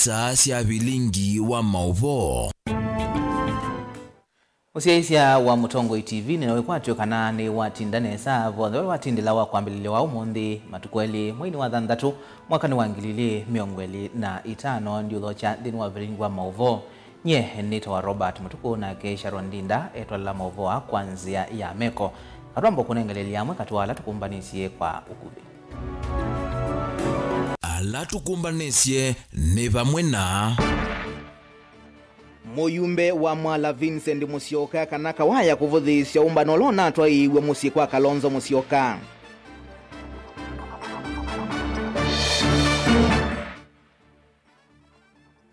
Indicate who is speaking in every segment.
Speaker 1: isa sia vilingi wa mauvo.
Speaker 2: Usiaisia wa Mutongo TV ninawekwatyo kana ni watindane savo ndewe watindila wa kwambilile wa umundi matukweli mwini wa dhandatu mwaka ni wangilili miongweli na itano ndiulocha dini wa vilingi wa mauvo. Nye nito wa Robert Mutuku na Keisha Rondinda eto la mauvo wa kwanzia ya meko. Karuambo kunengeleli ya mweka tuwala tukumbanisye kwa ukubi.
Speaker 1: Ala tukumbanisye neva mwena
Speaker 3: Moyumbe wa Mwala Vincent Musyoka kanaka waya kuvudhisya umbano lona twaiwe musikwa Kalonzo Musyoka.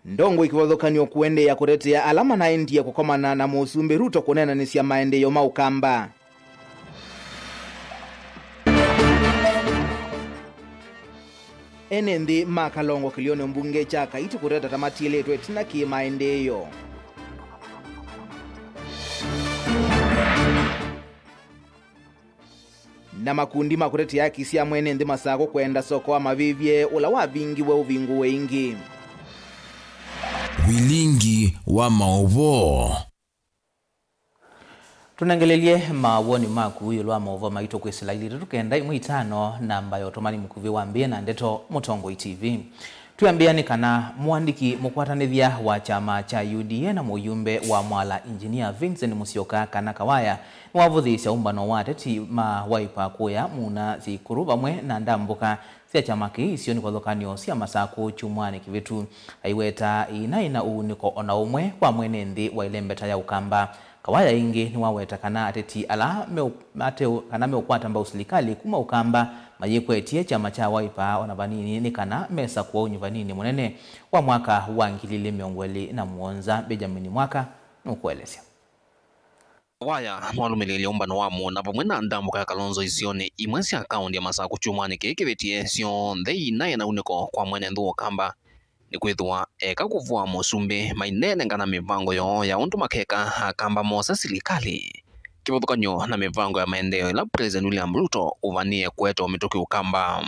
Speaker 3: Ndongo ikiwadhokanyo kuende ya kuretea alama na endi ya kukomana na Musumbi Ruto kunena nisya maendeyo maukamba. Enendi Makalongo kilione mbunge chaka iti kureta tamati letu etina ki maendeyo. Na makundi makureti ya kisia mwene ndi masako kwenda soko wa mavivye ula wa vingi we uvingu wengi.
Speaker 1: vilingi wa mauvo.
Speaker 2: Tunangelelie mawoni maku huyo lwa mauvo maito kwesila ili tukenda imu itano na ambayo tomani mkuvi wambie na ndeto Mutongo TV. Tuambia ni kana muandiki mukwatanithia wa chama cha UDA na muyumbe wa Mwala Engineer Vincent Musyoka kana kawaya mwavuthisya umbano wate ti mawaipa kuya muna zikuru bamwe na ndambuka sia chama kiisio ni kwathokanio sia masako chumwani kivitu aiweta ina uuniko ona umwe kwa mwene nthi wa ilembeta ya ukamba. Kawaya ingi ni waweta kana ateti ala kana meukwata mba usilikali kuma ukamba mayekwetie chama cha Wiper wanavanini ni kana mesa kwa unyuvanini munene wa mwaka wangilile miongweli na muonza Benjamin Mwaka nukuelesya.
Speaker 4: Waya mwalumelele umbano wamo na pamwe na ndambuka ya Kalonzo isione imwensi akaundi ya masako chumwani kekevetie sio ndhei na uniko kwa mwene nduo kamba ni kwithwa eka kuvua Musumbi mainene ngana mivango yo ya undu makeka akamba mosa silikali kivuthukanyo na mivango ya maendeleo ila President William Ruto uvanie kweto mituki ukamba.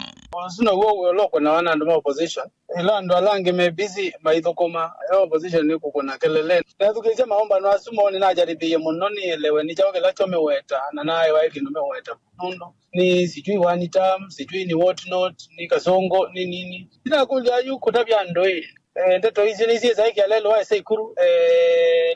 Speaker 5: Suna uo loko na wana nduma opposition ila ndo alange me busy maithokoma ya opposition ni kukuna kelele na tukija maomba no asumo ni najaribiye munoni elewe ni chawe la chome weta na naye waiki ndo meweta nondo ni sijui one term sijui ni what not ni kasongo ni nini ina kuja yuko tabia ndoi ndeto hizi ni zile zaiki alelo wa sekuru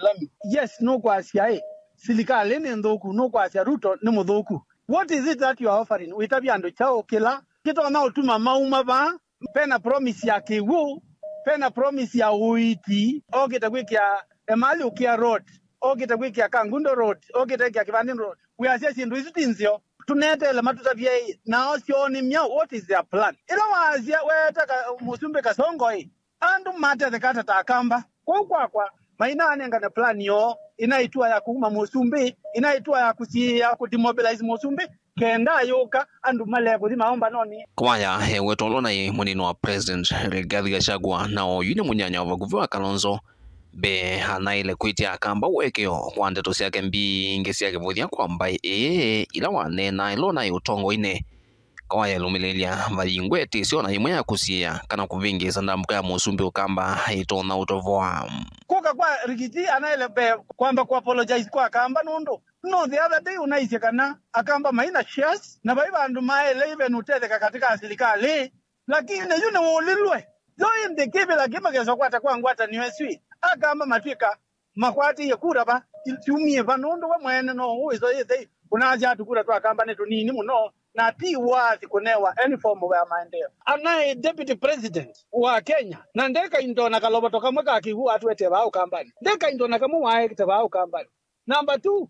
Speaker 5: lami yes no kwa siai silikali ni ndoku no kwa sia Ruto ni mudhoku. What is it that you are offering? Witabia ndo chao kila kito na utuma mauma ba pena promise ya kiwu pena promise ya uiti o kitakwikia emali ukia road o kitakwikia Kangundo road o kitakwikia Kivandini road we are just in residenzio tunete la matutabia na osioni mya. What is their plan? Ila wazia wetaka Musumbi kasongo hii andu mate the kata takamba kwa maina anengana plan yo inaitua ya kuuma Musumbi inaitua ya kusia kudemobilize Musumbi kenda yoka andu male kuthima omba noni
Speaker 4: kwaya wetolona ye munino wa President Rigathi Gachagua nao yune munyanya wa vaguvi wa Kalonzo be hanaile kwitia akamba wekeo kwa ndeto siake mbingi siake vuthia kwamba ila wanena ilona yutongo ine kwaya lumilelia vayingweti sio na imwe ya kusia kana kuvingi sandambuka ya Musumbi ukamba haitona utovoa
Speaker 5: kuka kwa Rigiti anaile be kwamba ku apologize kwa akamba nondo no the other day unaisye kana akamba maina shares na baiba andu maele even utete katika serikali lakini yune wolilwe join the give la kima keso kwata kwangu hata niweswi akamba matwika makwati yakura ba tiumie banondo wa mwene no uizo yete unaja tukura tu akamba netu nini muno na ti wazi kunewa any form of maendeleo. Anaye deputy president wa Kenya na ndeka indona kaloboto kamwe kakihu atwete ba ukambani ndeka indona kamwe wae kitaba ukambani. Number 2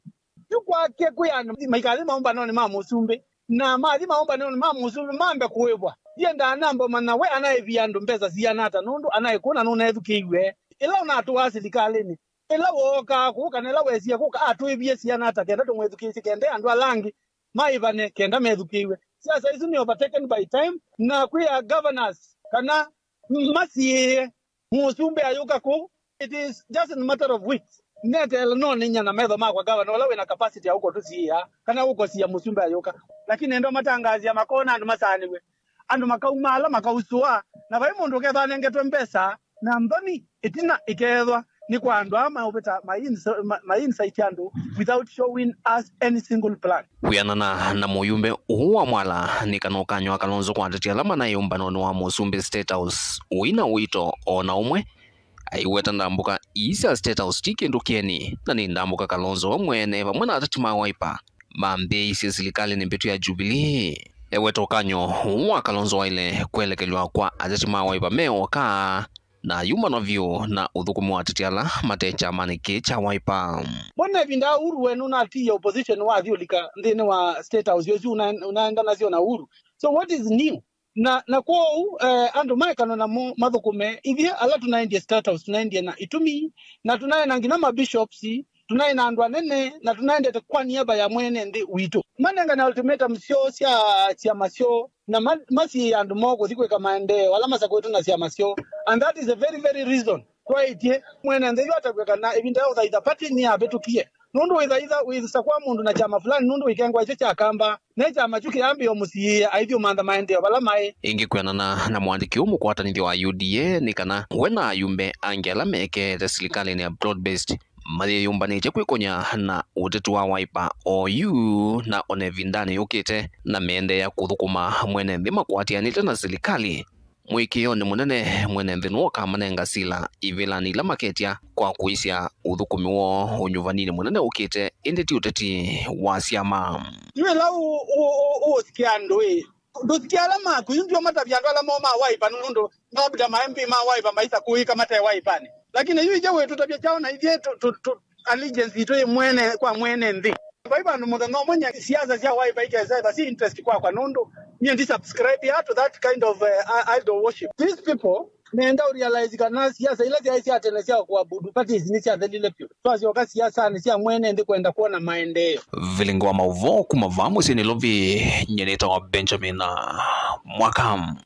Speaker 5: yukwa ke kuyana maikali maomba noni ma Musumbi na mali maomba noni ma Musumbi mambe kuwebwa yenda namba manawe anaye viando mbeza siyanata nundu anaye kuna nuna edukiwe ila una atuwasi likalini ila woka kuka nela wesia kuka atuibie siyanata kenda tumwedukisi kende andu alangi maivane kenda medhukiwe. Sasa hizo ni overtaken by time na kuya governors kana masiye Musumbi ayuka ku. It is just a matter of weeks. Nete no ninya na medho makwa governor wala we na capacity ya huko tu siya kana huko siya Musumbi ayuka. Lakini ndo matangazi ya makona andu masaniwe andu makaumala makausua na vai mundu ketha nengetwe mbesa na mdhoni itina ikethwa ni kwa andu ama ubeta my insight yandu without showing us any single plan.
Speaker 4: Kuyanana na muyumbe uwa mwala ni kanokanywa Kalonzo kwa tetia alama na yumbano wa Musumbi State House uina wito ona umwe aiweta ndambuka isa State House tikindu kieni na ni ndambuka Kalonzo mwene pamwe na atatima Wiper mambe isi serikali ni mbetu ya Jubilee eweta ukanyo wa Kalonzo waile kuelekelwa kwa atatima Wiper meoka na yumbano vyo na udhukumu wa tetiala matecha manike cha Wiper.
Speaker 5: Mbona vinda Uhuru wenu na ati opposition wa thiulika ndine wa State House yozu unaenda nazio na Uhuru. So what is new? Na kwa andu maekano na mathukume ivia ala tunaendie State House tunaendie na itumi na tunaenda ngina mabishops tunaenda andu anene na tunaenda kwa niaba ya mwene ndi wito manenga na ultimatum sio sia masio na masi andu moko zikweka maendeleo wala masa kwetu na sia masio, and that is a very very reason why itie mwene ndi atakweka na ibinda za party ni abetukie nundu witha kwa mundu na chama fulani nundu ikengwa icho cha kamba na chama chuki ambi omusie aithio manda maendeleo bala mai
Speaker 4: ingi kwenana na mwandiki umu kwa watanithio wa UDA ni kana wena yumbe angela meke the serikali ni broad based mathia yumbanite kwikonya na utetu wa Wiper OU na onevindani yukite na mende ya kuthukuma mwene nthi makwatianite na serikali mwikio ni munene mwene nthi nuoka manenga sila ivilani la maketia kwa kuisya uthukumi wo unyuvanini munene ukite indeti uteti wa siama
Speaker 5: iwe lau usikiando ndusikiala maku ndio matavyando ala moma Wiper nundu nobida ma MP ma Wiper maisa kuika mata Wiper ni lakini hiyo jawe tutabia chao na hivyo allegiance itoe mwene kwa mwene ndi Wiper ndo mudhango mwenye siasa cia Wiper ikeza basi interest kwa nundu ni ndi subscribe to that kind of idol worship. These people nenda realize kana siasa ile cia atenesia kuabudu parties ni cia dhalile pio so cia siasa ni cia mwene ndi kwenda kuona maendeleo
Speaker 4: vilingo mauvo kumavamu sini lovi nyeneta wa Benjamin Mwakam.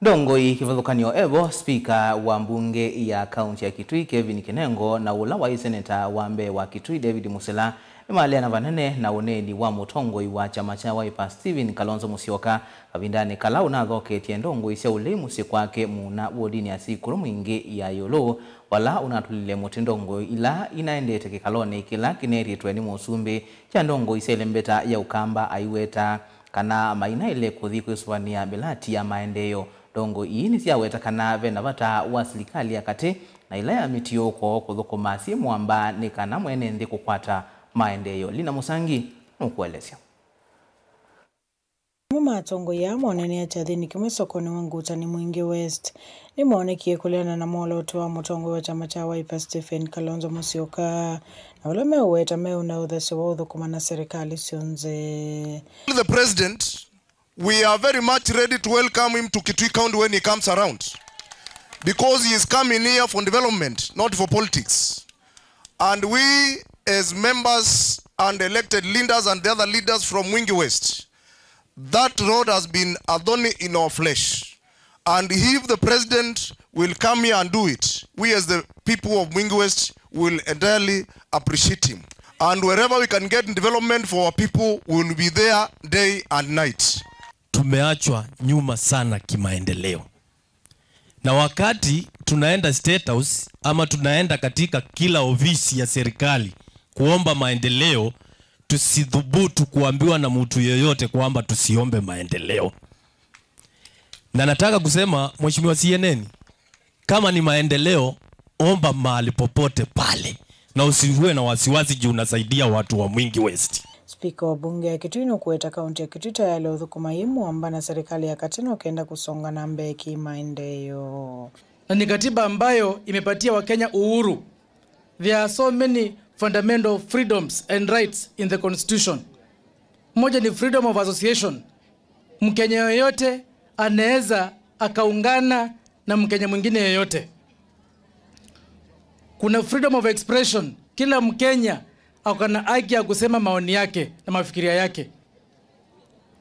Speaker 2: Ndongoi kivathukanio evo spika wa mbunge ya kaunti ya Kitui Kevin Kinengo na ula wa seneta wa mbe wa Kitui David Musela Imaliana vanene na uneni wa mutongoi wa chama cha Wiper Stephen Kalonzo Musyoka kavindani kalau na thoketie ndongo isia ule musi kwake muna wodini ya sikuru mwingi ya yolo wala unatulile mutindongo ila inaendete kikalone kila kineritwe ni Musumbi cha ndongo isia lembeta ya ukamba aiweta kana maina ile kuthi kuiswania belati ya maendeleo ndongo hii ni siaweta kana vena vata wa serikali ya kati na ila ya mitioko kuthukuma si mwamba ni kana mwene ndi kukwata maendeleo. Lina Musangi nukuelezea.
Speaker 6: Matongo ya monene ya chathini kimwe sokoni wanguta ni Mwingi West ni maonekie kuliana na mwoloto wa mutongo wa chama cha Wiper Stephen Kalonzo Musyoka na ule meuweta meu na uthesi wa uthukuma na serikali sionze.
Speaker 7: The president, we are very much ready to welcome him to Kitui County when he comes around because he is coming here for development, not for politics. And we as members and elected leaders and the other leaders from Mwingi West, that road has been a thorn in our flesh. And if the president will come here and do it, we as the people of Mwingi West will entirely appreciate him. And wherever we can get development for our people, we will be there day and night.
Speaker 8: Tumeachwa nyuma sana kimaendeleo. Na wakati tunaenda State House ama tunaenda katika kila ofisi ya serikali kuomba maendeleo, tusidhubutu kuambiwa na mtu yeyote kwamba tusiombe maendeleo. Na nataka kusema Mheshimiwa CNN, kama ni maendeleo omba mahali popote pale na usiwe na wasiwasi juu unasaidia watu wa Mwingi West.
Speaker 6: Spika wa bunge ya Kitui nukueta kaunti ya Kitui tayari uthukuma imu amba na serikali ya Katino kenda kusonga na mbele kimaendeleo.
Speaker 9: Na ni katiba ambayo imepatia Wakenya uhuru. There are so many fundamental freedoms and rights in the constitution. Moja ni freedom of association. Mkenya yoyote anaweza akaungana na Mkenya mwingine yoyote. Kuna freedom of expression. Kila Mkenya akona haki ya kusema maoni yake na mafikiria yake.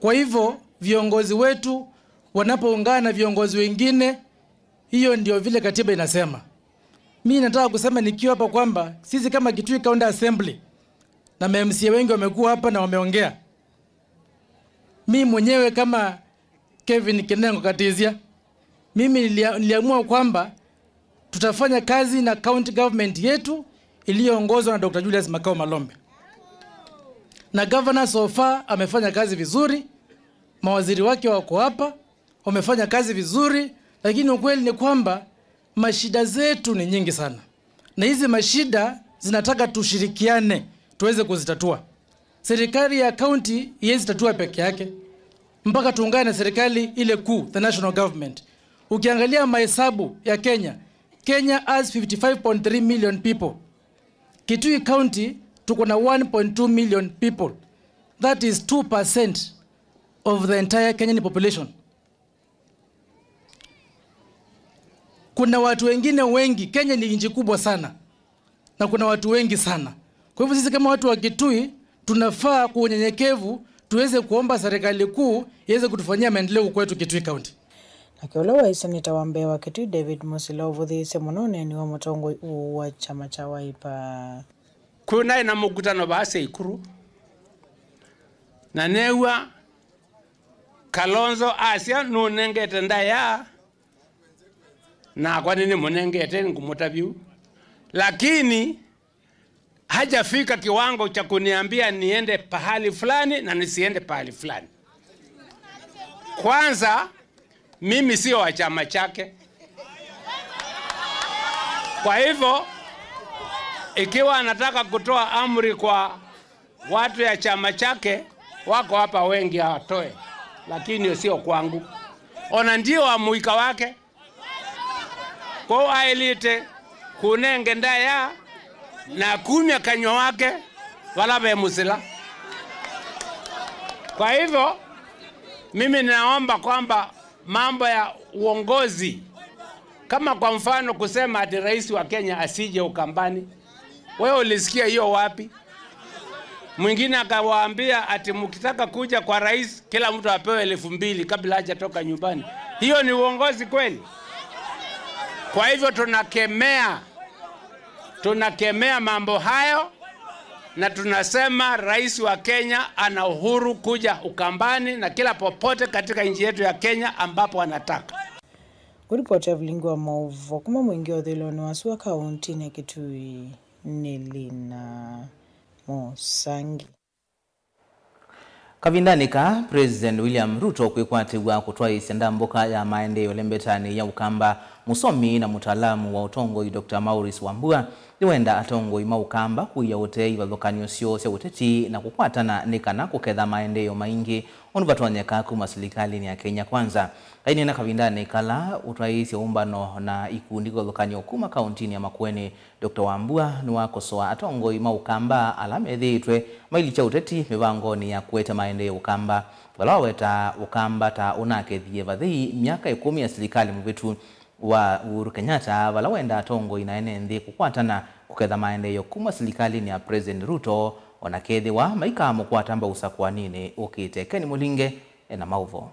Speaker 9: Kwa hivyo viongozi wetu wanapoungana na viongozi wengine, hiyo ndio vile katiba inasema. Mimi nataka kusema nikiwa hapa kwamba sisi kama Kitui County Assembly na MMC wengi wamekuwa hapa na wameongea. Mimi mwenyewe kama Kevin Kinengo Katizia, mimi niliamua kwamba tutafanya kazi na county government yetu iliyoongozwa na Dr. Julius Makao Malombe. Na governor so far amefanya kazi vizuri, mawaziri wake wako hapa, wamefanya kazi vizuri, lakini ukweli ni kwamba mashida zetu ni nyingi sana. Na hizi mashida zinataka tushirikiane tuweze kuzitatua. Serikali ya county iwezi tatua peke yake, mpaka tuungane na serikali ile kuu, the national government. Ukiangalia mahesabu ya Kenya has 55.3 million people. Kitui County tuko na 1.2 million people. That is 2% of the entire Kenyan population. Kuna watu wengine wengi. Kenya ni nchi kubwa sana na kuna watu wengi sana. Kwa hivyo sisi kama watu wa Kitui tunafaa kwa unyenyekevu tuweze kuomba serikali kuu iweze kutufanyia maendeleo kwetu Kitui County.
Speaker 6: Akiula wa Seneta wa Mbeya Kitui David Musila uvuthiise munone ni wa mutongo wa chama cha Wiper.
Speaker 10: Kuna ina mukutano base ikuru na newa Kalonzo Asia nunengete ndaya na kwa nini munengete ngumutabyu, lakini hajafika kiwango cha kuniambia niende pahali fulani na nisiende pahali fulani. Kwanza mimi sio wa chama chake. Kwa hivyo ikiwa anataka kutoa amri kwa watu ya chama chake, wako hapa wengi hawatoe, lakini sio kwangu. Ona ndio wa muika wake. Kwa ailite kunenge ndaya na kumya kanyo wake wala be Musila. Kwa hivyo mimi ninaomba kwamba mambo ya uongozi, kama kwa mfano kusema ati rais wa Kenya asije Ukambani, wewe ulisikia hiyo wapi? Mwingine akawaambia ati mkitaka kuja kwa rais kila mtu apewe 2,000 kabla hajatoka nyumbani. Hiyo ni uongozi kweli? Kwa hivyo tunakemea mambo hayo na tunasema rais wa Kenya ana uhuru kuja Ukambani na kila popote katika nchi yetu ya Kenya ambapo anataka.
Speaker 6: Kuripoti ya Vilingi wa Mauvo kuma mwingi wa dhiloni wasuwa kaunti na Kitui Nilina Musangi.
Speaker 2: Kavindanika President William Ruto kwikwatigwa kutwa isenda mboka ya maendeleo lembetani ya Ukamba. Musomi na mutaalamu wa utongoi Dr. Maurice Wambua niwenda atongoi maukamba kuya utei vathokanio sio uteti na kukwatana nikana kuketha maendeleo maingi onuvatonyeka kuma serikali ya Kenya Kwanza. Kaini na kavindani kala utaisi umbano na ikundi vathokanio kuma kauntini ya Makueni. Dr. Wambua niwakosoa atongoi maukamba alamethitwe mailicha uteti mivangoni ya kueta maendeleo Ukamba. Walaweta Ukamba ta unakethie vathii miaka 10 ya serikali muvitu wa Uhuru Kenyatta walawenda atongo inaenende kukwatana kuketha maendeleo kuma serikali ni ya President Ruto onakethi wa maikamo kwatamba usakwa nini ukitekeni mulinge na Mauvo.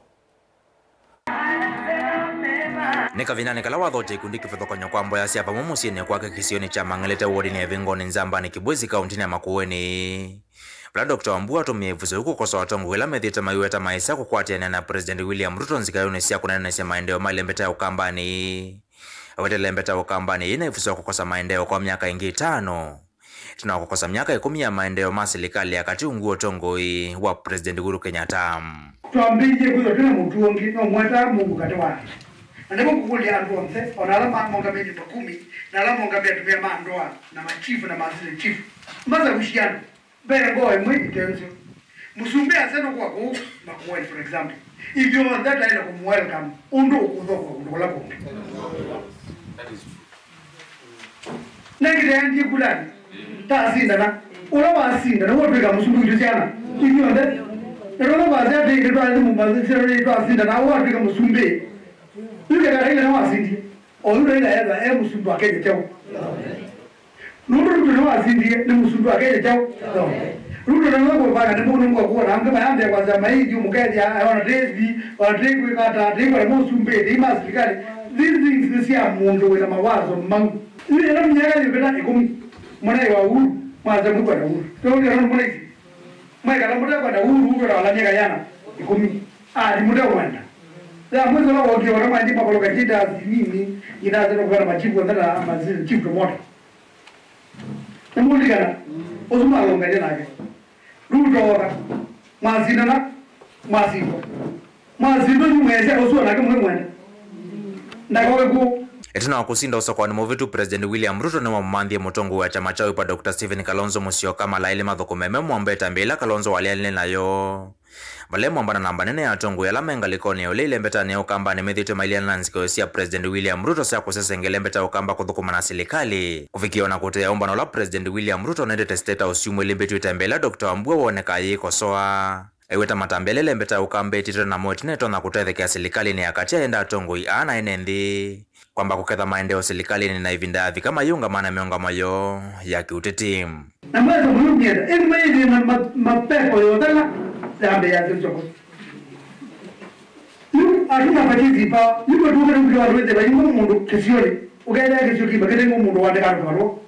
Speaker 11: Nika vinane kala wathoje ikundi kifethokanyo kwa mboya siapa mumusini kwake kisioni cha Mangaleta wardini ya Vingoni Nzambani Kibwezi kauntini ya Makueni. Bla Dr. Wambua tumievuze huko kwa sawatongo wila methita mayueta maisa kukwatiana na President William Ruto nzikayone siya kunana siya maendeo malembeta ya Ukambani. Awete lembeta ya Ukambani ina ivuze kukosa maendeo kwa miaka ingi 5. Tuna kukosa miaka 10 ya maendeo maserikali ya kati unguo tongoi wa President Uhuru Kenyatta.
Speaker 12: Tuambije kuzo tuna mtu wangi no mwata Mungu katewa. Ndemo kukulia ando mse onalama monga meji 10 na alama monga bia tumia mandoa na machifu na masili chifu. Maza kushiana. Bere boy mwingi tenzo. Musumbe aseno kwa ku Makueni for example. If you want that I know welcome. Undo kudoko kudola ko. That is true. Nengide andi kulani. Ta sinda na. Ola wa sinda na wopeka musumbe kujana. If you want that. Ero ba za de ndo ali mumba zero to sinda na wopeka musumbe. Yule gara ile na wasindi. Olu ile ya musumbe akeke chao. Nuru ndo wasindi ni musumbe akeke chao. Ruto na ngo bana ndipo ngo kwa na ngama yambe kwa zama hii juu mkazi ana desbi wa drink kata drink wa musumbe ni maserikali these things si amundo wala mawazo mangu ile na mnyaka ni bela ikumi mwana wa huru mwanza mko na huru to ndio mbona hivi mwana kala mwana kwa huru huko na wala nyaka yana ikumi ni muda wanda ya mwezi la wote wana maji kwa loka jida nini inaanza kwa majibu ndana mazini chifu moto namuli kana ozuma longa jana yake ruto ora mazina na mazino ni mwezi ozua na kama mwende ndakawe ku
Speaker 11: Etina wakusinda usokoni muvitu President William Ruto na mamandhi mutongo wa chama chao pa Dr. Stephen Kalonzo Musyoka malaile mathukumeme mwambeta mbela Kalonzo walialile nayo vale mwambana namba nene ya tongo ya lamenga likoni ulile mbeta ni ukamba ni mithito mailiana na nsikiosia President William Ruto sa kusesengele mbeta ukamba kuthukuma na serikali kufikia na kutea umbano la President William Ruto na ndete state usiumu ilimbetu itembela Dr. Wambua woneka yikosoa Eweta matambelele mbeta ukambe tito na moitineto na kutethekea serikali ni akatia enda tongo ana enendi kwamba kuketha maendeleo serikali ni naivindavi kama yunga maana mionga mayo ya kiuteti.
Speaker 12: Na mwezo mlumieda, eni maidi na mapepo yotala, zambe ya zilchoko. Yu, atuma patizi pa, yu kwa duka wa ruwete, wa yungu mundu kisioni, ukaida ya kisio kiba, kete yungu mundu wate karu karo.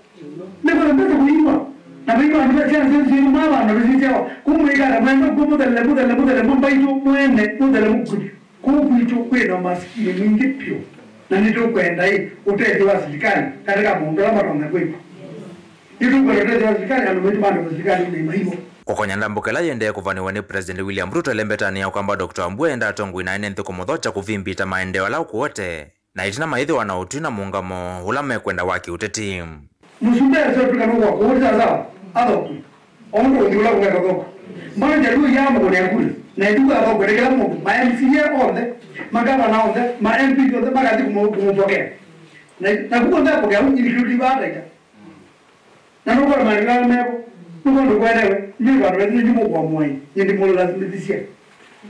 Speaker 12: Neko na mpezo kuhiwa, na kuhiwa anduwa chia zilzi yungu mama, na visi chao, kumuikada, mwendo kumudele, mbaitu mwende, mudele mukudi. Kukuicho kweno masikini mingi pio. Na nito kwenda hii utete wa serikali katika muundo la maronga kwepo. Nito kwenda utete wa serikali anumetu bando wa serikali ni mahimo.
Speaker 11: Kokonya ndambukela yende kuvaniwa ni President William Ruto lembetani ya kwamba Dr. Wambua enda tongu inaene nthuko mudhocha kuvimbita maendeleo lau kuote. Na itina maithi wanautina muungamo ulame kwenda waki uteti.
Speaker 12: Musumbe ya sotu kanuwa kuhuza sawa. Adhoki. Ondo ungula kunga kagoko. Mbana jalu yama kone ya kule. Na iduka adhoki kwa rekela mungu. Ma MCA onde. Magana na onde. Ma MP onde. Magati kumupokea. Na kuko nda pokea include bata ita. Na nuko na manila meko. Nuko ndo kwenewe. Njiri kwa rwezi njumu kwa mwai. Nyendi mwolo lazima disia.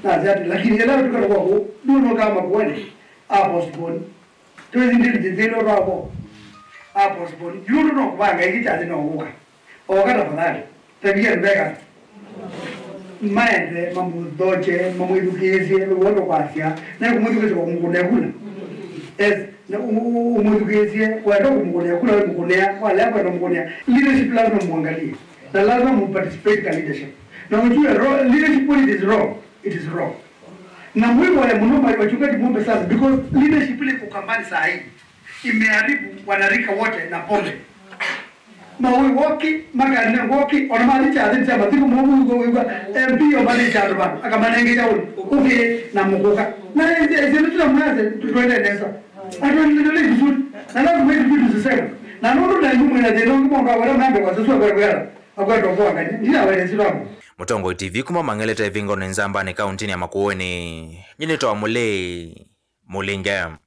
Speaker 12: Na zati. Lakini yala tuka kwa ku. Duno kama kwenye. Apo siponi. Tuwezi ndili jizilo rabo. Apo siponi. Yuru no kubanga iki chazi no kuka. Wakata fadhali. Tabia mbeka. Maende mamudoche mamuidukizie wono kwasia na kumudukizie kwa Mungu nekula na umudukizie wado Mungu nekula Mungu nea wala kwa Mungu nea leadership lazima muangalie na lazima muparticipate ka leadership na unjue leadership when it is wrong na mwigo wale mnomba wachungaji bombe sasa because leadership ile kukambani saa hii imeharibu wanarika wote na pombe maui woki magane woki onamali chazi chama tiku mungu yuga MP obali chazi bana akamanenge jauli uke na mukuka na hizi tuna mnaze tuende nesa atu nilele vizuri na lazima hizi vitu zisema na nono na nyuma na jeno kimonga wala mambo kwa sasa kwa kwela akwato kwa ngani nina wale siramu
Speaker 11: Mutongo TV kuma mangeleta vingo nzamba ni kaunti ya Makueni nyini to amule mulingam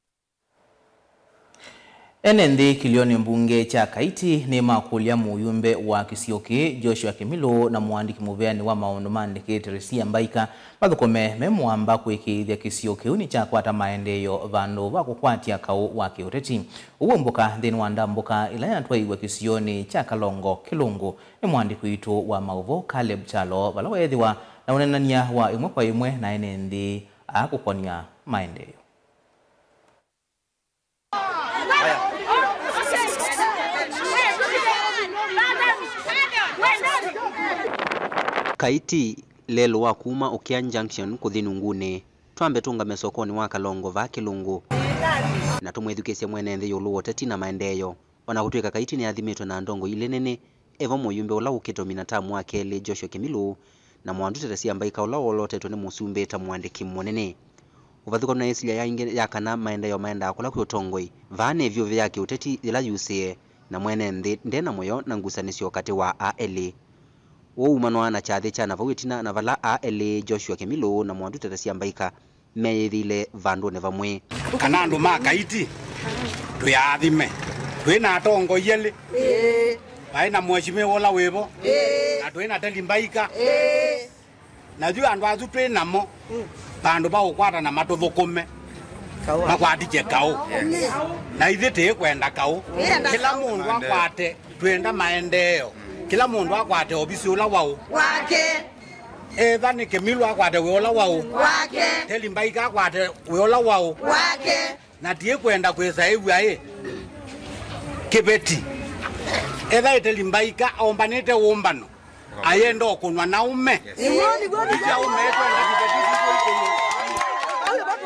Speaker 2: Enendi kilioni mbunge cha Kaiti ni makulia muyumbe wa Kisioke Joshua Kimilo na muandiki muveani wa maono mandike Teresia Mbaika mathukome memwamba kwikithia Kisioke uni cha kwata maendeyo vandu wa kukwatia kau wa kiureti uwe mboka thini wa ndamboka ila yatwaiwe Kisioni cha Kalongo Kilungu ni muandiki witu wa mauvo Caleb Chalo vala wethiwa na unenania wa imwe kwa imwe na enendi akukonia maendeyo.
Speaker 13: Kaiti lelo wa kuma Okian Junction kuthinu ngune twambe tungame sokoni wa Kalongo va Kilungu na tumwethukesia mwene nthi yulu woteti na maendeyo ona gutwika Kaiti ni athimitwe na ndongo ile nene evo muyumbe ula ukito minatamu wa kele Joshua Kimilo na mwandu Teresia Mbaika ula wolotetwe ni musumbe ta mwandiki munene uvathuko na esilia ya inge ya kana maendeyo maenda kula kwi utongoi vane vyo vyake uteti ila yusie na mwene nthi ndena moyo na ngusanisio kati wa ALA umano na chathi chana vawitina na vala ALA Joshua Kimilo na mwandu Teresia Mbaika meyithile vandu ne vamwe
Speaker 14: kana andu ma Kaiti tuyathime twina atongo yele baina mweshime wola wevo na twina Teli Mbaika na ju andu azu twina mo bandu ba ukwata na matuthukume makwatije kau na ithite kwenda kau kila mundu akwate twenda maendeleo kila mundu akwate obisi ula wao wake etha ni Kimilo akwate we ula wao wake Teli Mbaika akwate we ula wao wake na tie kwenda kwesaiwa kibeti etha Teli Mbaika ombanite umbano ayendo kunwa naume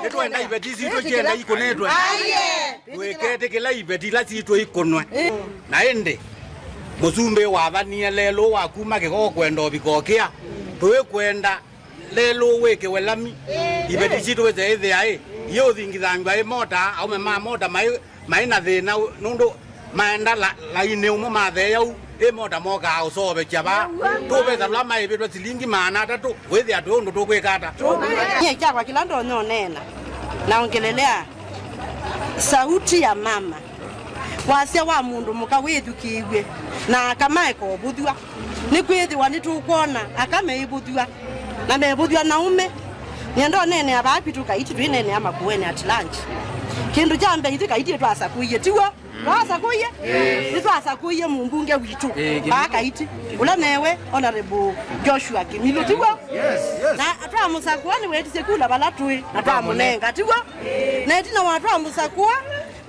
Speaker 14: Eto enda ibeti sito chenda ikonetwe. Wekete kila ibeti la sito ikonwe. Naende. Musumbe wavania lelo wakuma kiko kwenda obikokia. Tuwe kwenda lelo weke welami. Ibeti sito weze eze ae. Yo thingithangwa e mota au mema mota mai na thina nundo maenda la ineumo mathe yau e mota moka usobe chaba tobe za mai betwa silingi mana tatu wethi atu ndo tokwekata
Speaker 15: nye chakwa kila ndo nonena naongelelea sauti ya mama wasia wa mundu muka withukiwe na kama eko buthwa ni kwithiwa ni tukuona akame ibuthwa na mebuthwa na ume niendo nene abapi tukaiti twinene amakuweni at lunch kindu jambe ithika iti twasa kuye tiwa twasa kuye twasa kuye mumbunge witu baka iti ula newe honorable Joshua Kimilo tiwa na atwa musakuani weti sekula balatui atwa munenga tiwa na etina watwa musakua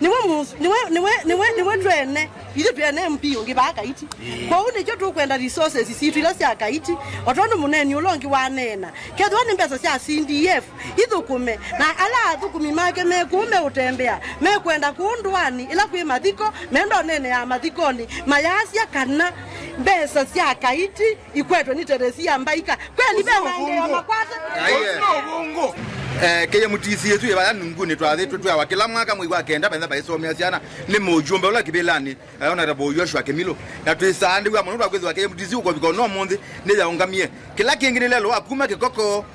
Speaker 15: niwe twene ili twene mpio ngibaka iti kwa une cho tukwenda resources situ ila sia kaiti watondo muneni ulongi wanena kedwa ni mbesa sia CDF ithukume na ala thukumi make mekume utembea mekwenda kundwani ila kwi mathiko mendo nene ya mathikoni mayasia kana mbesa sia kaiti ikwetwe ni Teresia Mbaika kweli bema ngeo makwata
Speaker 16: Mungu keye mutisi yetu yaba nunguni twathi tutwa wakila mwaka mwigwa kenda benza baisomya ciana ni mujumbe ula kibelani honorable Joshua Kimilo na twisandi wa mundu akwezi keye mutisi uko bikono monthi ni yaungamie kila kingine lelo akuma kikoko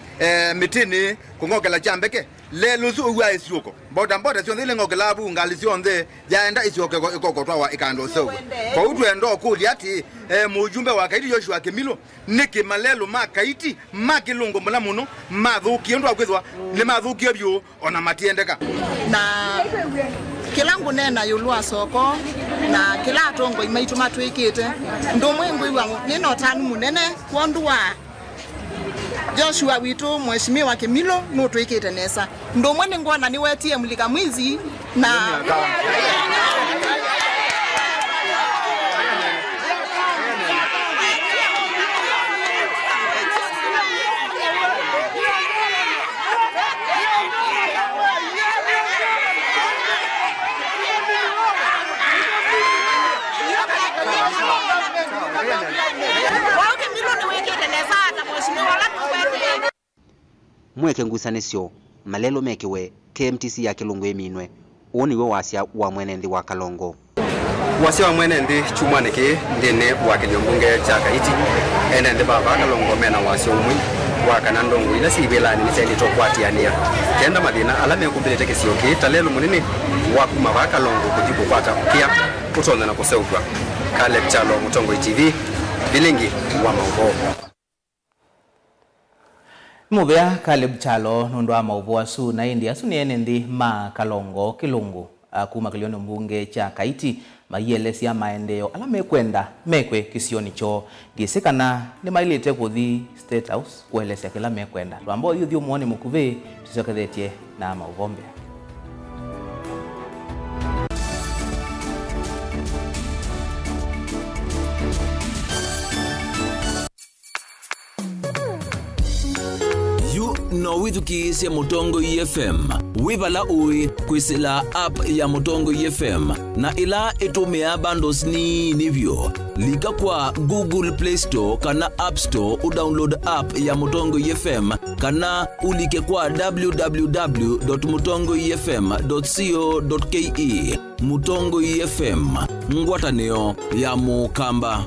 Speaker 16: mitini kungokela chambeke lelo su uwa isioko boda sio ndile ngokela bu ngali sio ndhe yaenda isioko ikoko twa ikando sewa kwa utu endo kuli ati mujumbe wa kaiti Joshua Kimilo niki malelo makaiti makilungo mula muno mathuki ndo akwezwa le mathuki byo ona matiendeka
Speaker 17: na kilangu nena yulwa soko na kila tongo imaitu matwikite ndo mwengu iwa nino tanu munene kwondwa Joshua witu mheshimiwa Kimilo no twikite nesa ndo mwene ngwana ni wetie mulika mwizi na
Speaker 13: mweke ngusanisyo malelo mekiwe KMTC ya Kilungu eminwe uniwe wasia wa mwenendi wa Kalongo
Speaker 18: wasia wa mwenendi chumwanike ndine wa kinyumbunge cha Kaiti enende baba Kalongo mena wasia umwi wa kanandongo ila sibelani niseni tokwatiania kenda madina alame kumbelete kisioki talelo munini wa kuma Kalongo kujibu kwata kia kutonda na kuseukwa Caleb Chalo Mutongo TV bilingi wa maubo
Speaker 2: Mubea Caleb Chalo nundu wa maubo asu na India asu niene ndi ma Kalongo Kilungu kuma kilioni mbunge cha Kaiti mayelesi ya maendeo ala mekwenda mekwe kisioni cho gisekana ni mailete kuthi State House kuelesea kila mekwenda tuambo yuthi umuone mukuve tusokethetie na mauvombe
Speaker 1: no withukiisya Mutongo FM wibala ui kwisila app ya Mutongo FM na ila itumia bundles ni nivyo lika kwa Google Play Store kana App Store udownload app ya Mutongo FM kana ulike kwa www.mutongofm.co.ke Mutongo FM ngwataneo ya mukamba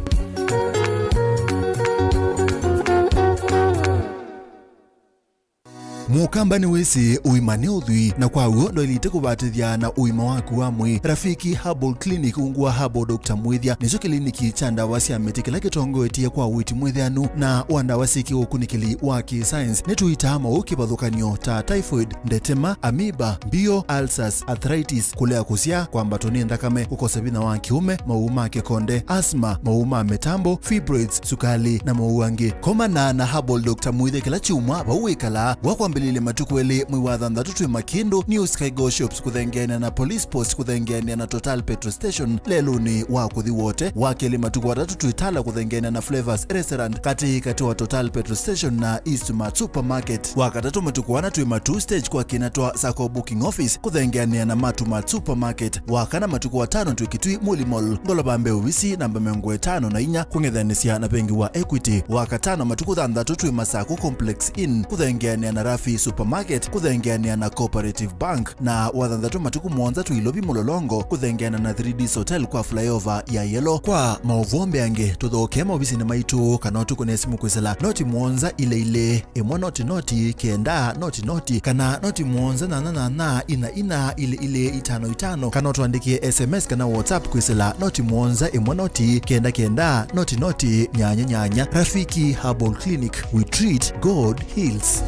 Speaker 19: Mukamba ni wesi uimane udhui na kwa uo ndo ilite kubatithia na uima waku wa mwi Rafiki Herbal Clinic ungua Herbal Dr. Mwithia nizo kliniki cha ndawa cia miti kila kitongo etie kwa witi mwithianu na wandawa siki ukunikili wa ki-science netuita maukibadhukanio ta typhoid, ndetema, amoeba, bio, ulcers, arthritis, kulea kusia kwa mbatoni ndakame ukosebina wa kiume, mauma kikonde, asma, mauma metambo, fibroids, sukali na mauangi. Koma na Herbal Dr. Mwithia kila chumwa bauikala wakwambili tuambilile matukweli mwiwadhanda tutwe makindu ni Skygo Shops kuthengeania na Police Post kuthengeania na Total Petrol Station leluni wa kuthi wote wakeli matuku watatu tuitala kuthengeania na Flavors Restaurant kati wa Total Petrol Station na Eastmart Supermarket wakatatu matuku wana tuwe matu stage kwa kinatwa Sako Booking Office kuthengeania na Matumat Supermarket wakana matuku watano tuikitui Muli Mall Ngolobambe Uvisi namba 54 kungethanisia na bengi wa Equity wakatano matuku thandatu tuwe Masako Complex Inn kuthengeania na Rafi Supermarket kuthengeania na Cooperative Bank na wathandatu matuku mwonza tuilobi Mulolongo kuthengeania na 3D Hotel kwa flyover ya Yellow kwa mauvombe ange tuthoke maubisi na maitu kanotu kunesimu kwisela noti mwonza ile emwa noti kenda noti kana noti mwonza na ina ile 55 kana tuandikie SMS kana WhatsApp kwisela noti mwonza emwa noti kenda noti nyanya Rafiki Herbal Clinic, we treat, God heals.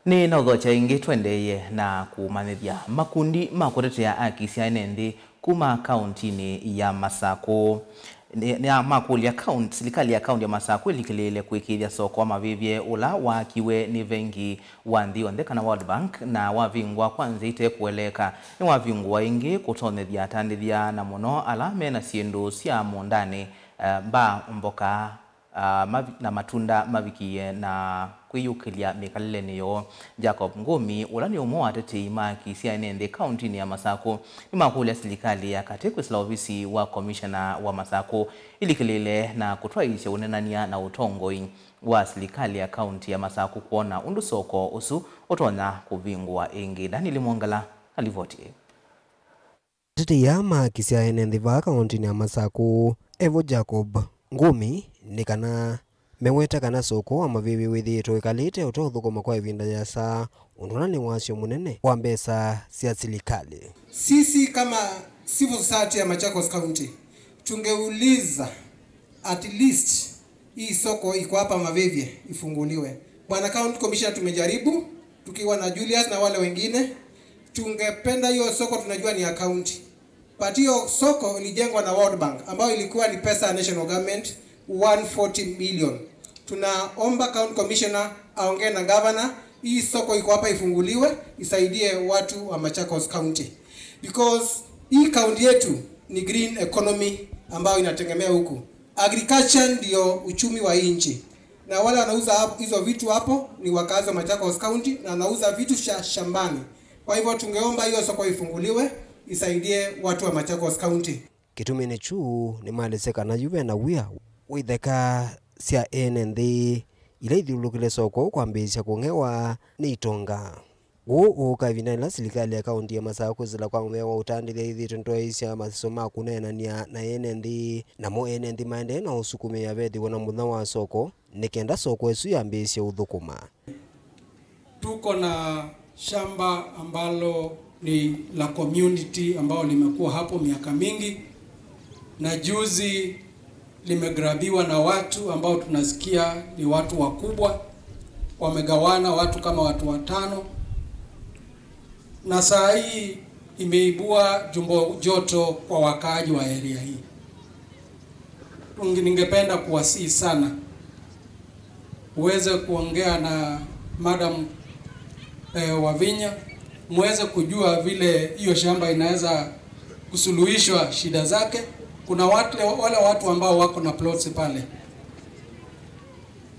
Speaker 2: Ni naudhocha ingi twendeye na kumanithia makundi makutetea haki cia enendi kuma kauntini ya Masako ni makuli account serikali ya kaunti ya Masako ilikilele kuikithia soko wa mavivye ula wakiwe ni vengi wa nthi onthe kana World Bank na wavingwa kwanza ite kueleka ni wavingwa ingi kutonethia tandithia na muno ala mena ciendu cia mundani mboka na matunda mavikie na kwiyukilia mikalene yo Jacob Ngumi ula ni umo atete imaki cia enende kauntini ya Masako ni makuli ya serikali ya katikwisila ofisi wa commissioner wa Masako ilikilile na kutwaisha unenania na utongoi wa serikali ya kaunti ya Masako kuona undu soko usu utona kuvingwa ingi Daniel Mwangala alivotie
Speaker 20: atete ya maki cia enende va kauntini ya Masako Evo Jacob Ngumi ni kana meweta kana soko wa mavivi withitwo ikalite utothukuma kwa ivinda ya saa undunani wasio munene wa mbesa cia serikali.
Speaker 21: Sisi kama civil society ya Machakos County tungeuliza at least hii soko iko hapa Mavivye ifunguliwe. Bwana County Commissioner tumejaribu tukiwa na Julius na wale wengine, tungependa hiyo soko tunajua ni ya county. But hiyo soko ilijengwa na World Bank ambayo ilikuwa ni pesa ya national government 140 million. Tunaomba County Commissioner aongee na governor hii soko iko hapa ifunguliwe isaidie watu wa Machakos County. Because hii county yetu ni green economy ambayo inategemea huku. Agriculture ndio uchumi wa nchi. Na wale wanauza hizo vitu hapo ni wakazi wa Machakos County na wanauza vitu shambani. Kwa hivyo tungeomba hiyo soko ifunguliwe isaidie watu wa Machakos County.
Speaker 20: Kitumene chu ni maliseka na yuve na wia witheka cia NND ile ithiulukile soko kwambisha kungewa ni itonga ukavina ila serikali ya kaunti ya Masako zila kwangewa utandithia ithitu ntoisha masoma kunenania na NND na mo NND maende na usukume ya vethi wana mutha wa soko nikenda soko esu yambisha uthukuma.
Speaker 22: Tuko na shamba ambalo ni la community ambao limekuwa hapo miaka mingi na juzi limegrabiwa na watu ambao tunasikia ni watu wakubwa, wamegawana watu kama watu 5 na saa hii imeibua jumbo joto kwa wakaaji wa area hii. Ningependa kuwasihi sana uweze kuongea na Madam Wavinya muweze kujua vile hiyo shamba inaweza kusuluhishwa shida zake. Kuna wale watu ambao wako na plots pale.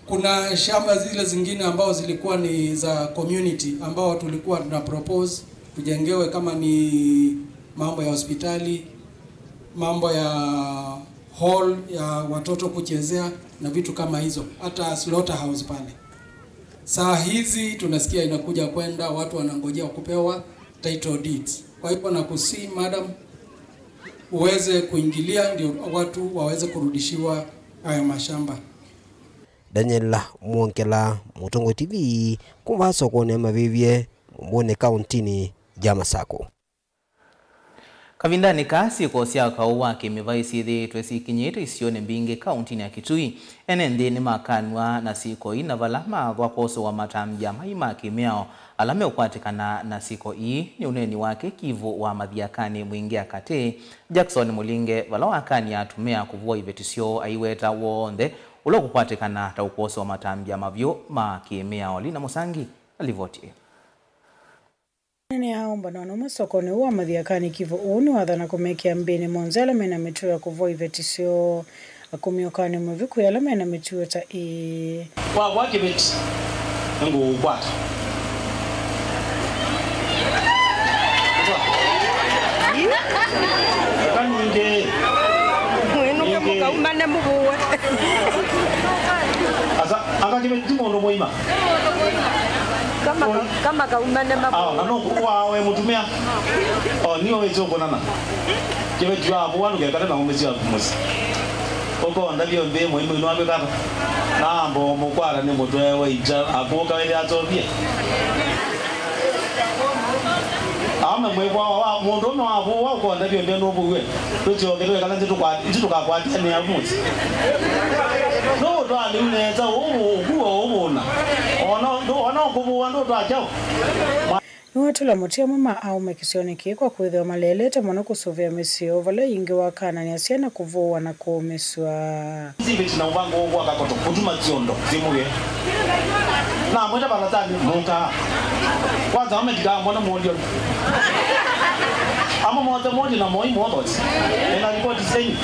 Speaker 22: Kuna shamba zile zingine ambao zilikuwa ni za community ambao tulikuwa tuna propose kujengewe kama ni mambo ya hospitali, mambo ya hall ya watoto kuchezea na vitu kama hizo, hata slaughterhouse pale. Saa hizi tunasikia inakuja kwenda watu wanangojea kupewa title deeds. Kwa hivyo nakusihi madam uweze kuingilia ndio watu waweze kurudishiwa haya mashamba.
Speaker 20: Daniel Mwongela, Mutongo TV, kuva soko ne Mavivye mbone kauntini ya Masako.
Speaker 2: Kavindani kasi kosia kauwa kimivai sithi twesi kinyito isione mbinge kaunti ya Kitui enende ni makanwa na siko ina valama wakoso wa matambia maima kimeo alame ukwatikana na siko hii ni uneni wake Kivu wa Mathiakani mwingia kate Jackson Mulinge valawakani atumia kuvua ivetisio aiweta wonde ulo kukwatikana ta ukoso wa matambia mavyo makimeo Lina Musangi alivotie.
Speaker 6: Ni haomba na wanaume sokoni wa Mathiakani Kivu uni wathana kumekia mbini monzela mena mitu ya kuvua ivetisio akumiokani mwiviku ya lama ina mitu ya ta
Speaker 3: wake beti ngu ukwata Kaninde mwenu kumuka umane mubuwe asa akakibeti mono moima kama kaumane mabuwe nano wawe mutumia niyo wezoko nana kibeti wabo wanu kekata na umezi wakumosi koko ndabyo mbe muhimu inwabe kaka nambo mukwara ni mutwe waija akoka ile atobie ama mwebwa wa mundu no abo wa ko ndabyo mbe no buwe tucho ngero kana nzitu kakwatia ni amuzi no ndo ali uneza uwo ubona ona kubuwa ndo twachao
Speaker 6: Nuwatula mutia mama au mekisioni kwa kuwedhe wa malelete mono kusuvia mesio vale ingi wakana ni asiana kuvuwa na kuumeswa.
Speaker 3: Zibiti na ubango uwa kakoto kutuma ziondo zimuye. Na mwenda balatani munga. Kwanza wame diga mwana mwondio. Ama mwata mwondio na mwoi mwotozi. Ena ripoti senyi.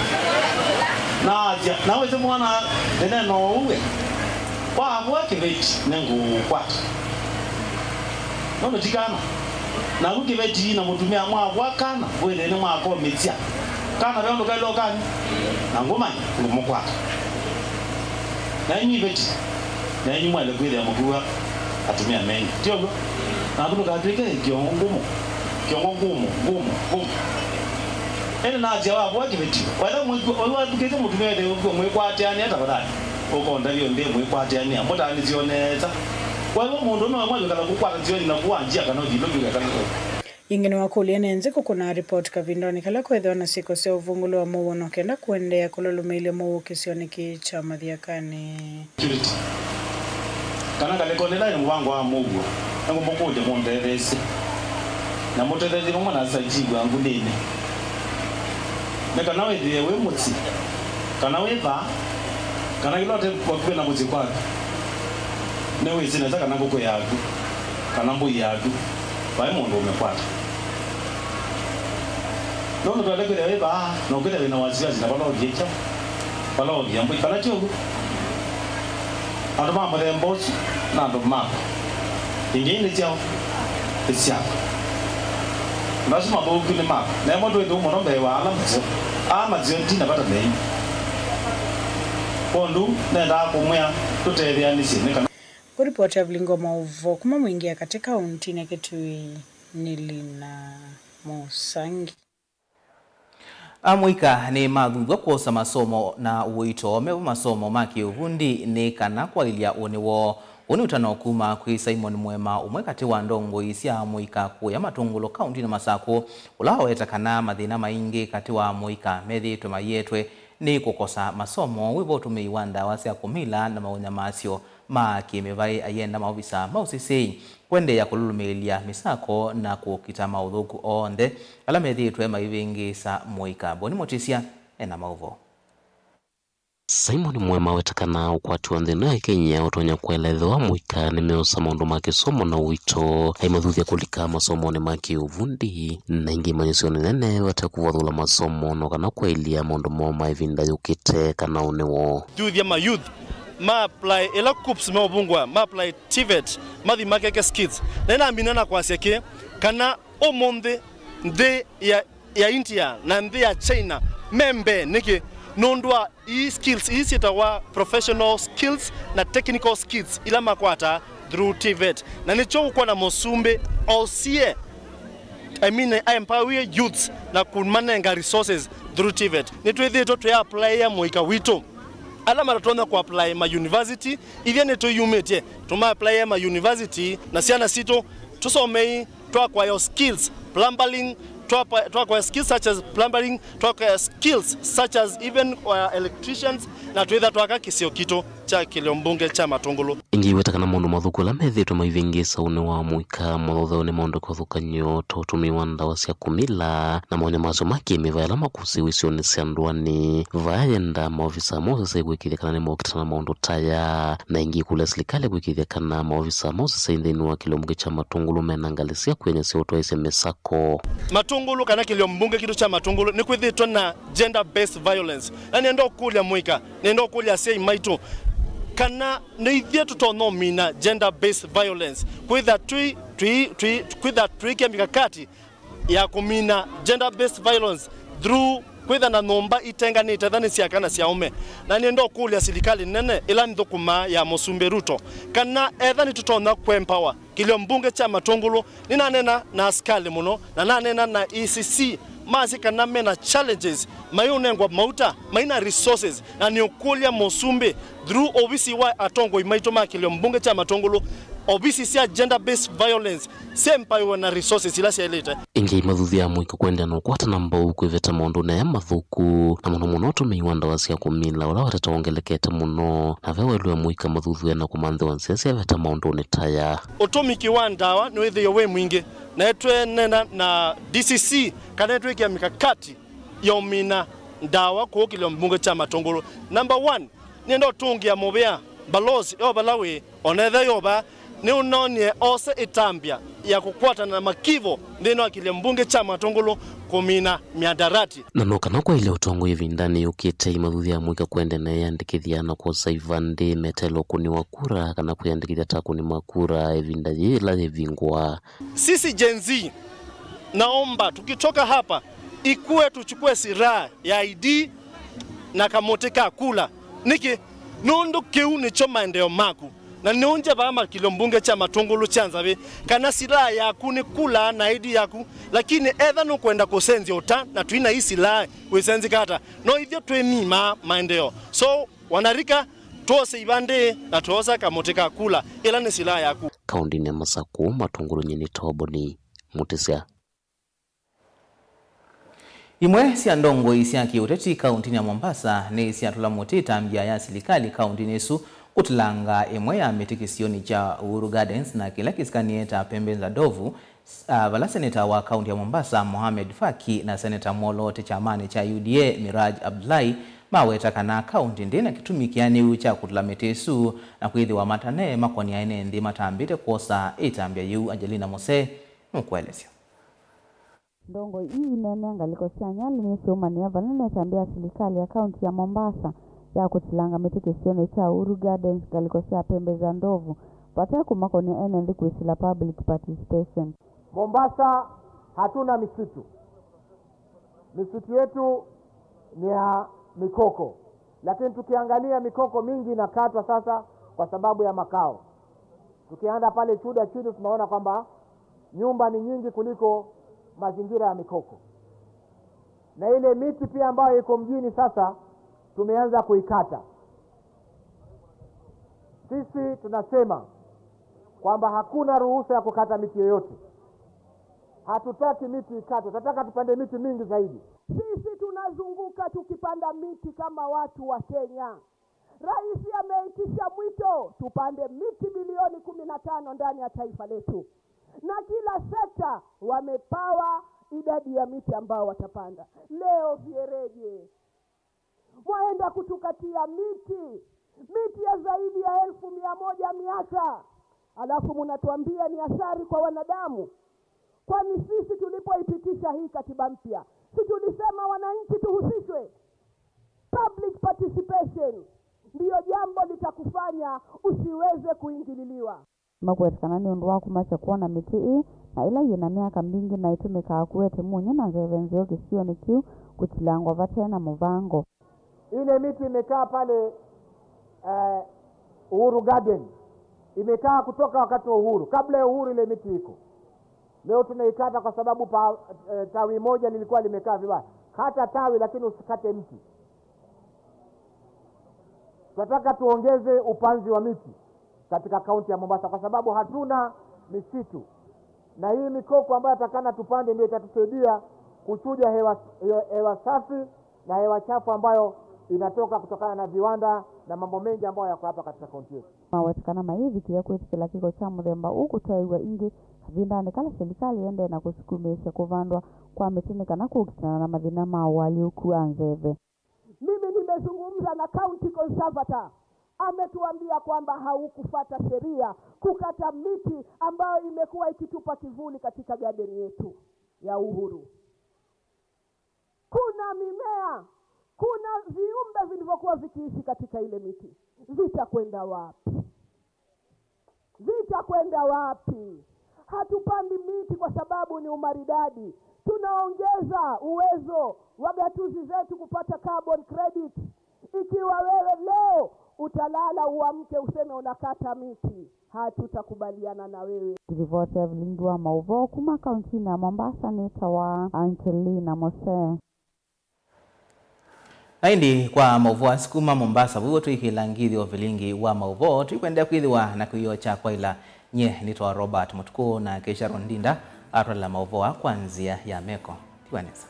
Speaker 3: Na weze mwana nene no uwe. Wa kibeti nengu kwati. Nono tikana na kukibeti na mutumia mwa wakana wele ni mwa ko metia kana bendo kailo kani na ngoma ngumukwata na yini beti na yini mwale kwele ya mkuwa atumia mengi tiogo na kutoka Afrika kiongo ngumu ene na atia wa kibeti wala mwa tukeze mutumia de mwekwate ani hata badani uko ndabyo mbe mwekwate ani amota ani zioneza kwa mundu no mwaje kana kukwata zioni na kuanjia kana dilobi kana
Speaker 6: ingene wakuli enenze kuna report kavindoni kala kwedho na siko se uvungulo wa muwono kenda kuendea kulolumile muwo kisioni cha Mathiakani
Speaker 3: kana kale konela ni wangu wa mugo ngo mokode monderese na motedezi mwana sajigwa ngudene meka nawe ndiye we mutsi kana weva kana ilote kwa kwena mutsi kwake newe zinaweza kana ngoko yaku kana mbo yaku bae mundu umekwata nono twalekele weba nokele na waziwazi na balo vyecha balo vyambo kana chogo ando mama de mbosi na ndo mama ingine chao tsia nasema boku ni mama na moto ndo mono be wala mzo mazio ntina bata nei pondu nenda kumya tuteria nisine kana
Speaker 6: kuripoti ya Vlingo Mauvo kuma mwingia katika kaunti ya Kitui ni Lina Musangi.
Speaker 2: Amwika ni madhungwa kuosa masomo na uito mevu masomo maki uvundi ni kana kwa ilia uniwo uni utano kuma kui Simon Mwema umwekati wa ndongo isi ya amwika kuya matungulo kaunti na Masako ulaweta kana madhina maingi kati wa amwika methi tumayetwe ni kukosa masomo wivo tumeiwanda wasi ya kumila na maunyamaasio makimevai ayenda maofisa mausisi kwende ya kululumilia misako na kukita maudhuku onde alamethi tuema hivingi sa muika boni motisia ena mauvo.
Speaker 5: Simon Mwema wetakana ukwati wanthina Kenya utonya kuelethwa muika nimeusa maundu makisomo na uito haimathuthia kulika masomo ni maki uvundi na ingi manyisioni nene watakuwathula masomo no kana kwailia maundu mo maivinda yukite kana uniwo
Speaker 23: youth ma youth ma apply ela cups me obungwa ma apply TVET mathi makeke skills na minana kwa seke kana omonde de ya India na de ya China membe niki nondwa skills isitawa professional skills na technical skills ila makwata through TVET na nicho kwa na mosumbe osie I empower youths na kumanenga resources through TVET nitwethi to apply ya moika wito ala maratona ku apply ma university ivene to yumetie to apply ma university na siana sito tusomei to acquire skills plumbing twakwa skills such as plumbing, twakwa skills such as even electricians, na twitha twaka kisio kito cha Kiliombunge cha Matungulu.
Speaker 5: Ingi wetakana mondo mathukula methitwe maivingisa une wa muika mothothe ne mondo kuthukanyo totumiwa ndawa cia kumila na monya maso maki mivaela makusi wisioni cia ndwani vayenda maofisa mose gwikithia kana ne mokitana maundu taya na ingi kula serikali gwikithia kana maofisa mose nthini wa Kiliombunge cha Matungulu menangalisia kwenya cia utwaise misako
Speaker 23: Matungulu kana Kiliombunge kitu cha Matungulu ni kwithitwa na gender based violence na nendo kulia muika nendo kulia cia imaitu kana neithia tutono mina gender based violence kwitha kwitha mikakati ya kumina gender based violence through kwitha na nomba itenganite thani cia kana cia ume na nendo kulia serikali nene ila ndukuma ya Musumbe Ruto kana ethani tutona kwempower Kiliombunge cha Matungulu ninanena na askali muno na nanena na ECC mazi kana mena challenges mayunengwa mauta maina resources na niokulia Musumbe through obisi wa atongo imaito ma Kiliombunge cha Matungulu obisi cia gender based violence sempa na resources ila cia elite
Speaker 5: ingi mathuthia mwiko kwenda no kwata namba ukwiveta mondo na ya mathuku na muno muno tumiwa ndawa cia kumila ula watataongelekete muno na vewelwe mwika mathuthia na kumanthe wansia cia veta mondo ne taya
Speaker 23: utumiki wa ndawa ni withio we mwingi na etwe nena na DCC kana etwe kia mikakati ya umina ndawa kwa Kiliombunge cha Matungulu. Number 1 ni ndo tungia mobea balozi yoba lawe onethe yoba ni unonie ose itambia ya kukwata na makivo ndino Kiliombunge cha Matungulu kumina miadarati
Speaker 5: na noka na kwa ile utongo yivindani ukite imathuthia mwika kwende na yandikithia na kwa saivande metelo kuni wakura kana kuyandikithia takuni makura evinda yila yevingwa
Speaker 23: sisi Gen Z naomba tukitoka hapa ikuwe tuchukue silaha ya ID na kamotika kula niki nundu kiu nicho maendeleo maku na nionje bama Kiliombunge cha Matungulu chanzabe kana silaha yaku ni kula na ID yaku lakini etha no kwenda kusenzi ota na tuina hii silaha wesenzi kata no hivyo twemima maendeleo so wanarika tuose ibande na tuosa kamotika kula ila ni silaha yaku
Speaker 5: kaundi ne Masako Matungulu nyini toboni mutisia
Speaker 2: imwe cia ndongo cia kiuteti kaunti ya Mombasa ni cia tulamuti tambia ya serikali kaunti nesu utlanga imwe ya mitikisioni cha Uhuru Gardens na kila kiskanie ta pembe za Ndovu vala seneta wa kaunti ya Mombasa Mohamed Faki na seneta Molo chamani cha UDA Miraj Abdullahi maweta kana kaunti ndina kitumikiani cha kutulametesu na kuithiwa matane makoni aine ndi matambite kosa itambia yu Angelina Mose mkwelezia
Speaker 4: ndongo hii nene ngaliko cia nyali ni ciumania vanene tambia serikali ya kaunti ya Mombasa ya kutilanga mitikisioni cha Uhuru Gardens ngaliko cia pembe za Ndovu pata kumakoni aine ndi kuisila public participation.
Speaker 7: Mombasa hatuna misitu. Misitu yetu ni ya mikoko. Lakini tukiangalia mikoko mingi inakatwa sasa kwa sababu ya makao. Tukianda pale Chuda chini tunaona kwamba nyumba ni nyingi kuliko mazingira ya mikoko. Na ile miti pia ambayo iko mjini sasa tumeanza kuikata. Sisi tunasema kwamba hakuna ruhusa ya kukata miti yoyote. Hatutaki miti ikatwe, tunataka tupande miti mingi zaidi.
Speaker 8: Sisi tunazunguka tukipanda miti kama watu wa Kenya. Rais ameitisha mwito tupande miti bilioni 15 ndani ya taifa letu. Na kila sekta wamepawa idadi ya miti ambao watapanda. Leo viereje waenda kutukatia miti ya zaidi ya 1100 miaka, alafu mnatuambia ni athari kwa wanadamu. Kwani sisi tulipoipitisha hii katiba mpya, si tulisema wananchi tuhusishwe? Public participation ndiyo jambo litakufanya usiweze kuingililiwa.
Speaker 4: Makwetana ni undu wa kumacha kuona miti hii na ila yina miaka mingi na itumika kuwete munye na nzevenzio kisioni kiu kutilangwa vatena muvango.
Speaker 7: Ile miti imekaa pale Uhuru Garden. Imekaa kutoka wakati wa uhuru. Kabla ya uhuru ile miti iko. Leo tunaikata kwa sababu tawi moja lilikuwa limekaa vibaya. Kata tawi lakini usikate mti. Tunataka tuongeze upanzi wa miti katika kaunti ya Mombasa kwa sababu hatuna misitu. Na hii mikoko ambayo atakana tupande ndio itatusaidia kuchuja hewa safi na hewa chafu ambayo inatoka kutokana na viwanda na mambo mengi ambayo yako hapa katika kaunti yetu.
Speaker 4: Mawetikana maivi kia kwetikila kiko cha muthemba ukutaiwa ingi vindani kala serikali ende na kusukumesha kuvandwa kwa mitini kana kukitana na mathina mawali ukuanzeve.
Speaker 8: Mimi nimezungumza na county conservator, ametuambia kwamba haukufata sheria kukata miti ambayo imekuwa ikitupa kivuli katika garden yetu ya Uhuru. Kuna mimea, kuna viumbe vilivyokuwa vikiishi katika ile miti. Vitakwenda wapi? Vitakwenda wapi? Hatupandi miti kwa sababu ni umaridadi. Tunaongeza uwezo wa gatuzi zetu kupata carbon credit. Ikiwa wewe leo utalala uamke useme unakata miti, hatutakubaliana na wewe.
Speaker 4: Rivote Vlindwa Mauvo kuma kaunti na Mombasa ni tawa Angelina Mose.
Speaker 2: Naindi kwa mauvo sukuma Mombasa vuo tuikilangithi wa vilingi wa mauvo tuikwendea kwithiwa na kuyo cha kwa ila nye nitwa Robert Mutuku na Kesha Rondinda atwala mauvo kwanzia ya meko tiwanesa.